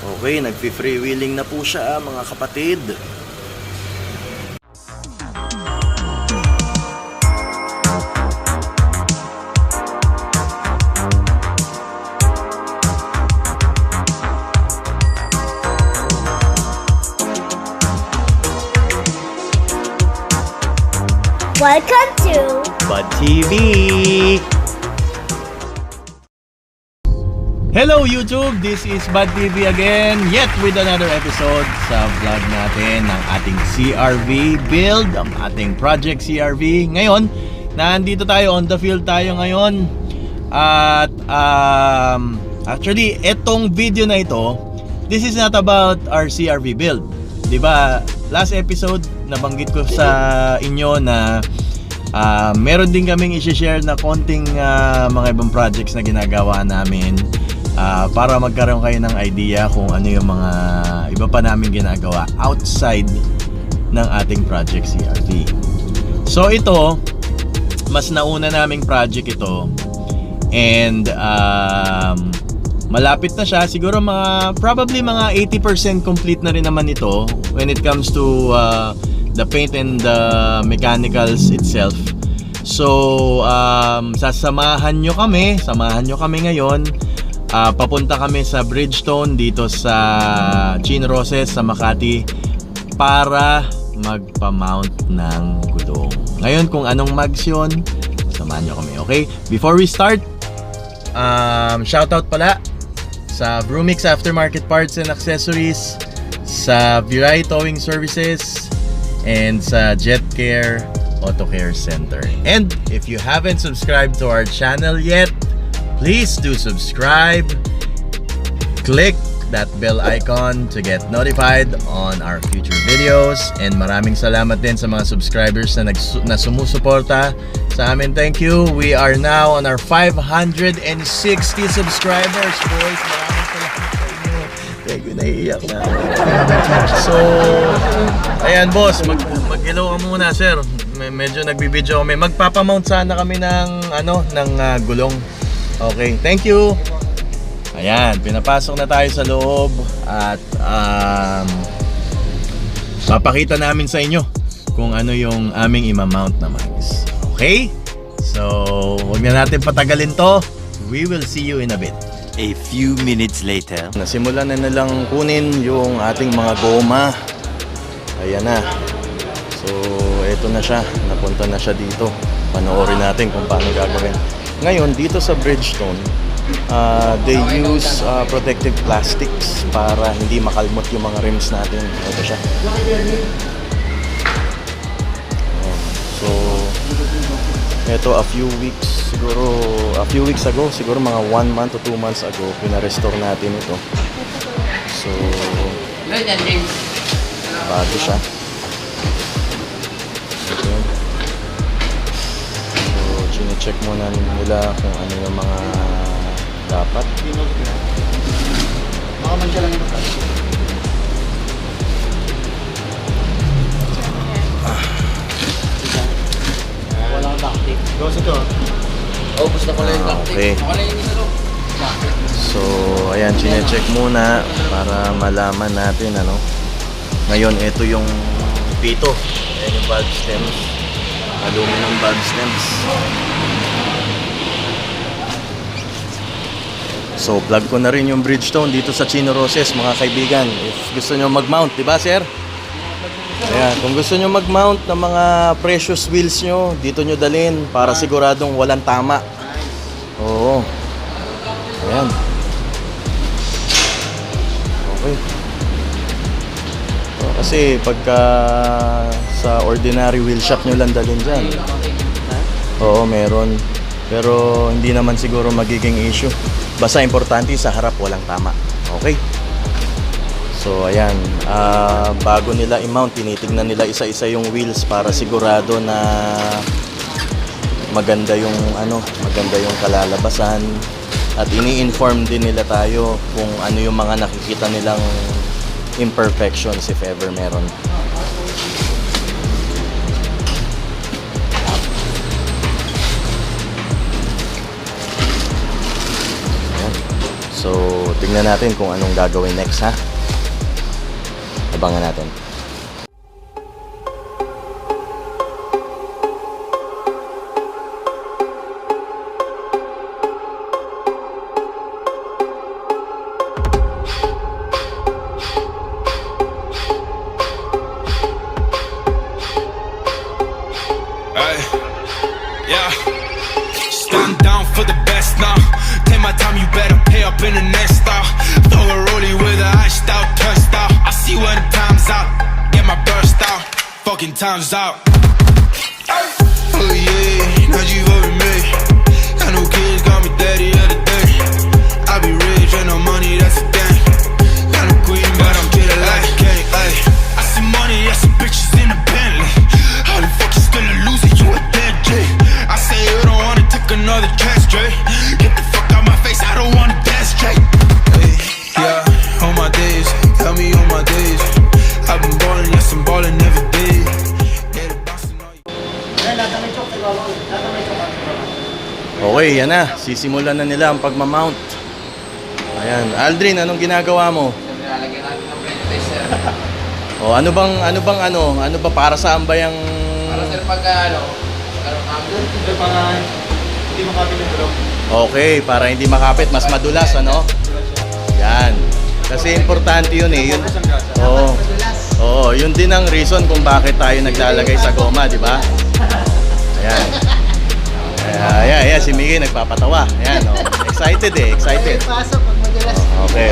Okay, nagpi-freewheeling na po siya mga kapatid. Welcome to Bud TV! Hello YouTube! This is Bud TV again, yet with another episode sa vlog natin ng ating CRV build, ang ating project CRV. Ngayon, nandito tayo, on the field tayo ngayon. At actually, etong video na ito, this is not about our CRV build. Diba, last episode, nabanggit ko sa inyo na meron din kaming i-share na konting mga ibang projects na ginagawa namin para magkaroon kayo ng idea kung ano yung mga iba pa namin ginagawa outside ng ating project CRV. So ito, mas nauna naming project ito, and malapit na siya. Siguro probably mga 80% complete na rin naman ito when it comes to the paint and the mechanicals itself. So samahan nyo kami ngayon. Papunta kami sa Bridgestone dito sa Chino Roces sa Makati para magpa-mount ng gulong. Ngayon kung anong mags yun, samahan nyo kami, okay? Before we start, shoutout pala sa Brumix Aftermarket Parts and Accessories, sa Viray Towing Services, and sa JetCare Auto Care Center. And if you haven't subscribed to our channel yet, please do subscribe. Click that bell icon to get notified on our future videos. And maraming salamat din sa mga subscribers na sumusuporta sa amin. Thank you. We are now on our 560 subscribers, boys. Maraming salamat sa inyo. Thank you, naiiyak na. So, ayan boss, mag-hello ka muna, sir. Medyo nagbibideo kami. Magpapamount sana kami ng gulong. Okay, thank you. Ayan, pinapasok na tayo sa loob at papakita namin sa inyo kung ano yung aming imamount na mags. Okay? So, huwag na natin patagalin to. We will see you in a bit. A few minutes later. Nasimulan na nilang kunin yung ating mga goma. Ayan na. So, eto na siya. Napunta na siya dito. Panoorin natin kung paano gagawin. Ngayon, dito sa Bridgestone, they use protective plastics para hindi makalmot yung mga rims natin. Ito siya. So, ito a few weeks ago, siguro mga 1 month to 2 months ago, pina-restore natin ito. So, bago siya. Okay. Check muna nila kung ano yung mga dapat. Baka man siya lang ito. Walang ducting. Gawin ito. Ubus na ko lang yung ducting. Okay. Wala yung isa doon. So, ayan, chine-check muna para malaman natin ano. Ngayon, ito yung pito. Ayan yung valve stems. Aluminum valve stems. So, plug ko na rin yung Bridgestone dito sa Chino Roces, mga kaibigan. If gusto nyo mag-mount, diba sir? Ayan, kung gusto nyo mag-mount ng mga precious wheels nyo, dito nyo dalhin para siguradong walang tama. Oo. Ayan. Okay. So, kasi pagka sa ordinary wheel shop nyo lang dalhin dyan. Oo, meron. Pero hindi naman siguro magiging issue. Basta importante sa harap walang tama. Okay? So ayan, bago nila i-mount, tinitingnan nila isa-isa yung wheels para sigurado na maganda yung kalalabasan, at ini-inform din nila tayo kung ano yung mga nakikita nilang imperfections if ever meron. So, tingnan natin kung anong gagawin next, ha? Abangan natin. Yeah, stand down for the best now. Take my time, you better pay up in the next style. Throw a rollie with a iced out, turned out. I see when the time's out, get my burst out, fucking time's out. Oh yeah, now you over me. Got no kids, got me daddy of the day. I be rich, ain't no money, that's a thing. Got a queen, but I'm treated like a king. Ay, I see money, I see bitches in the Bentley. How the fuck you still a loser? You a dead J. I say you don't wanna take another chance, Dre. Get the fuck out my face, I don't wanna dance straight. Hey, yeah, on my days, tell me on my days. I've been ballin', yes I'm ballin' every day. Yeah, the boss and all you. Okay, yan na. Sisimulan na nila ang pagmamount. Ayan. Aldrin, anong ginagawa mo? Nilalagyan natin ng brake test, sir. O, ano ba para saan ba yung... Para sir, pagka hindi makapit yung tulog. Okay, para hindi makapit, mas madulas, ano? Yan. Kasi importante yun eh. Yun, oo. Oo, yun din ang reason kung bakit tayo naglalagay sa goma, di ba? Ayan. Ayan, si Miggy nagpapatawa. Ayan, oh. Excited eh, excited. Okay.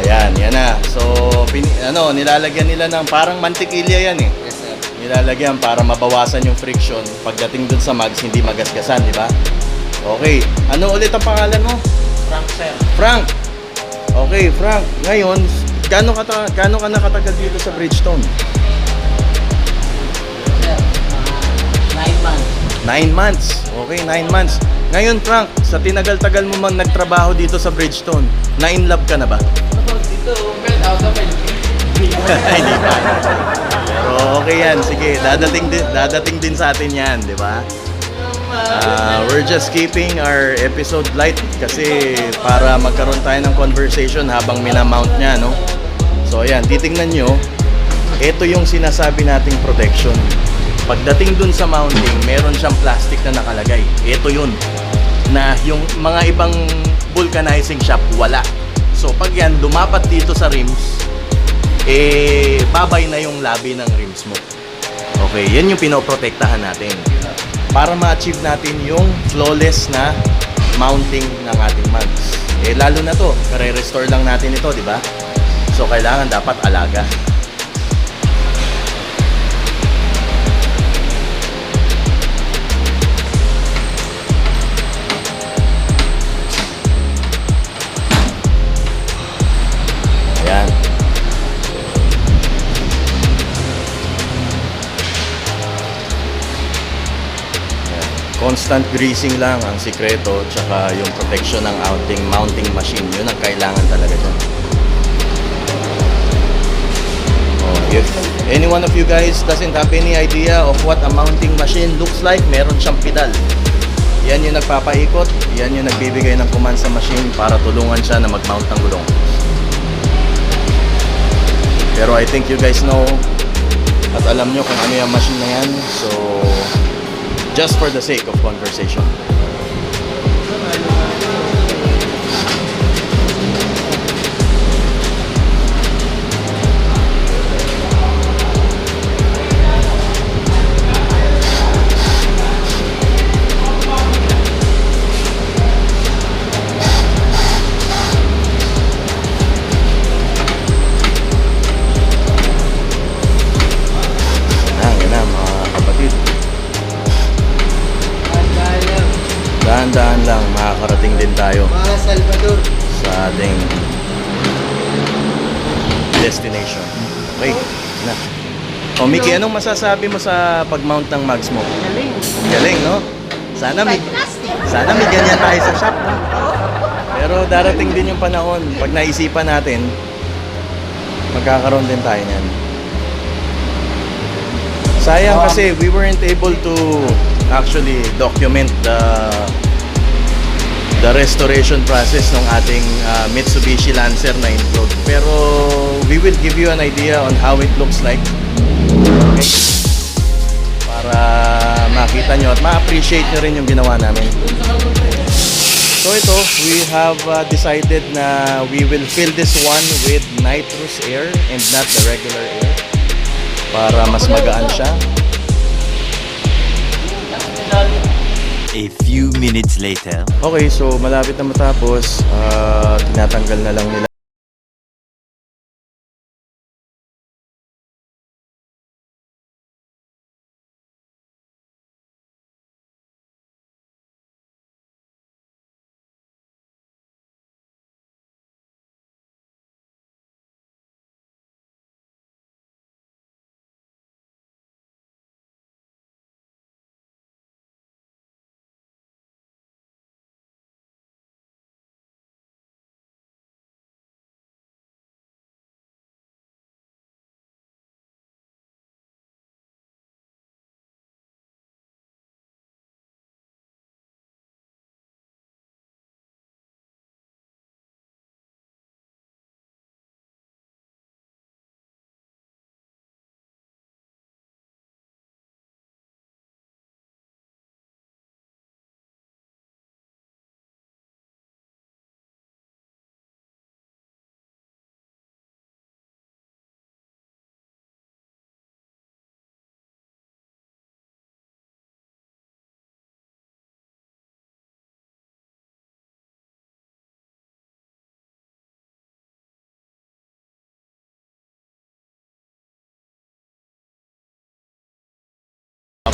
Ayan, yan na. So, nilalagyan nila ng parang mantikilya yan eh. Yes, sir. Nilalagyan para mabawasan yung friction. Pagdating dun sa mags, hindi magasgasan, di ba? Okay. Ano ulit ang pangalan mo? Frank, sir. Frank. Okay, Frank. Ngayon, gaano ka nakatagal dito sa Bridgestone? Sir, 9 months. 9 months. Okay, 9 months. Ngayon, Frank, sa tinagal-tagal mo man nagtrabaho dito sa Bridgestone, na-in-love ka na ba? Dito, melt out of it. Hindi pa. Pero okay yan. Sige, dadating din sa atin yan, di ba? We're just keeping our episode light kasi para magkaroon tayo ng conversation habang minamount niya, no? So, ayan, titingnan nyo. Ito yung sinasabi nating protection. Pagdating dun sa mounting, meron siyang plastic na nakalagay. Ito yun. Na yung mga ibang vulcanizing shop, wala. So, pag yan, lumapat dito sa rims, babay na yung labi ng rims mo. Okay, yan yung pinoprotektahan natin. Para ma-achieve natin yung flawless na mounting ng ating mags. Lalo na to, kare-restore lang natin ito, di ba? So, kailangan dapat alaga. Ayan. Constant greasing lang ang sikreto, tsaka yung protection ng mounting machine, yun ang kailangan talaga dyan. If any one of you guys doesn't have any idea of what a mounting machine looks like, meron siyang pedal. Yan yung nagpapaikot, yan yung nagbibigay ng command sa machine para tulungan siya na mag-mount ng gulong. Pero I think you guys know at alam nyo kung ano yung machine na yan. So, just for the sake of conversation. Yan na mga kapatid. Dahan-dahan lang, makakarating din tayo Mga Salvador. sa ating destination. Okay, na. O Mickey, anong masasabi mo sa pag-mount ng mags mo? Galing. Galing, no? Sana may ganyan tayo sa shop, no? Pero darating din yung panahon, pag naisipan natin, magkakaroon din tayo niyan. Sayang kasi we weren't able to actually document the restoration process ng ating Mitsubishi Lancer na implode. Pero we will give you an idea on how it looks like. Okay? Para makita nyo at ma-appreciate nyo rin yung ginawa namin. So ito, we have decided na we will fill this one with nitrous air and not the regular air para mas magaan siya. A few minutes later. Okay, so malapit na matapos. Tinatanggal na lang nila.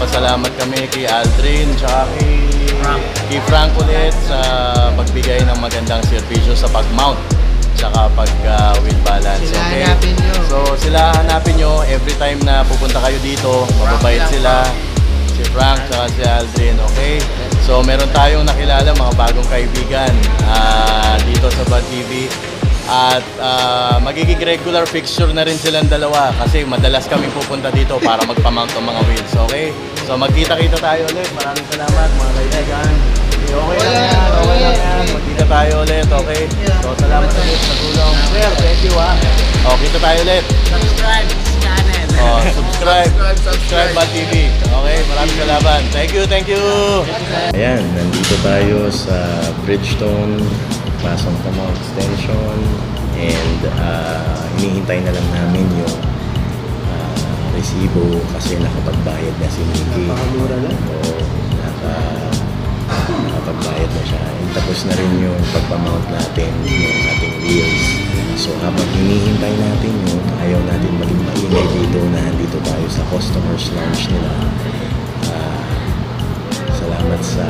Pasalamat kami kay Aldrin tsaka kay Frank ulit sa pagbigay ng magandang serbisyo sa pag-mount tsaka pag-wheel balance. Okay? So sila hanapin nyo every time na pupunta kayo dito. Mababait sila. Si Frank tsaka si Aldrin. Okay? So meron tayong nakilala mga bagong kaibigan dito sa Bud TV. At magiging regular fixture na rin silang dalawa kasi madalas kami pupunta dito para magpamount ng mga wheels, okay? So magkita-kita tayo ulit. Maraming salamat mga kaibigan. Okay lang yan, okay lang yan. Magkita tayo ulit, okay? So salamat ulit sa tulong. Sir, thank you ha. O, kita tayo ulit. Subscribe sa channel. Subscribe Bud TV. Okay, maraming salamat. Thank you, thank you. Ayan, nandito tayo sa Bridgestone Pasong Tamang Extension and hinihintay na lang namin yung resibo kasi nakapagbayad na si Mickey. Napakamura lang. Oo, nakapagbayad na siya. And tapos na rin yung pagpamount natin yung ating wheels. So habang hinihintay natin yun, ayaw natin maging maingay dito na nandito tayo sa customers lounge nila. Salamat sa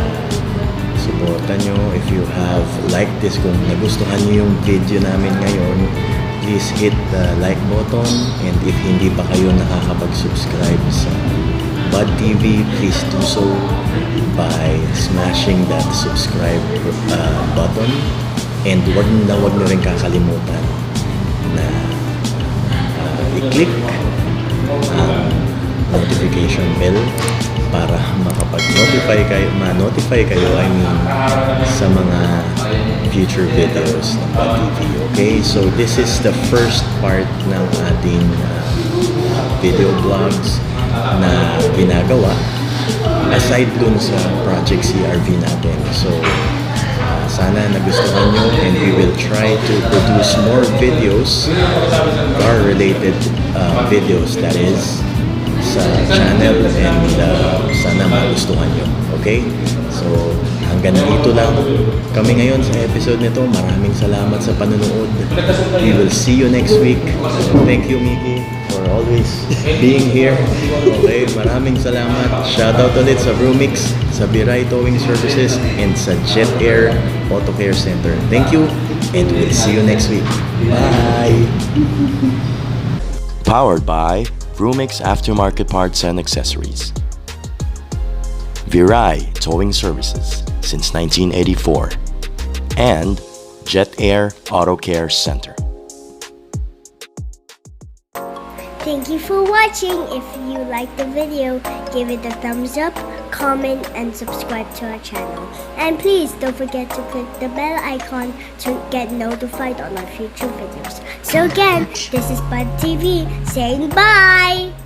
suporta nyo. If you have liked this, kung nagustuhan nyo yung video namin ngayon, please hit the like button. And if hindi pa kayo nakakapag-subscribe sa Bud TV, please do so by smashing that subscribe button. And wag nyo rin kakalimutan na i-click ang notification bell para ma-notify kayo sa mga future videos ng Bud TV. Okay, so this is the first part ng ating video vlogs na ginagawa aside dun sa Project CRV natin. So sana nagustuhan nyo and we will try to produce more videos, car-related videos, that is, sa channel, and sana magustuhan nyo. Okay? So, hanggang dito lang kami ngayon sa episode nito. Maraming salamat sa panonood. We will see you next week. Thank you, Mickey, for always being here. Okay? Maraming salamat. Shoutout ulit sa Brumix, sa Biray Towing Services, and sa Jet Air Auto Care Center. Thank you, and we'll see you next week. Bye! Powered by Brumix Aftermarket Parts and Accessories. Virai Towing Services since 1984. And Jet Air Auto Care Center. Thank you for watching. If you liked the video, give it a thumbs up, comment, and subscribe to our channel. And please don't forget to click the bell icon to get notified on our future videos. So again, this is Bud TV saying bye!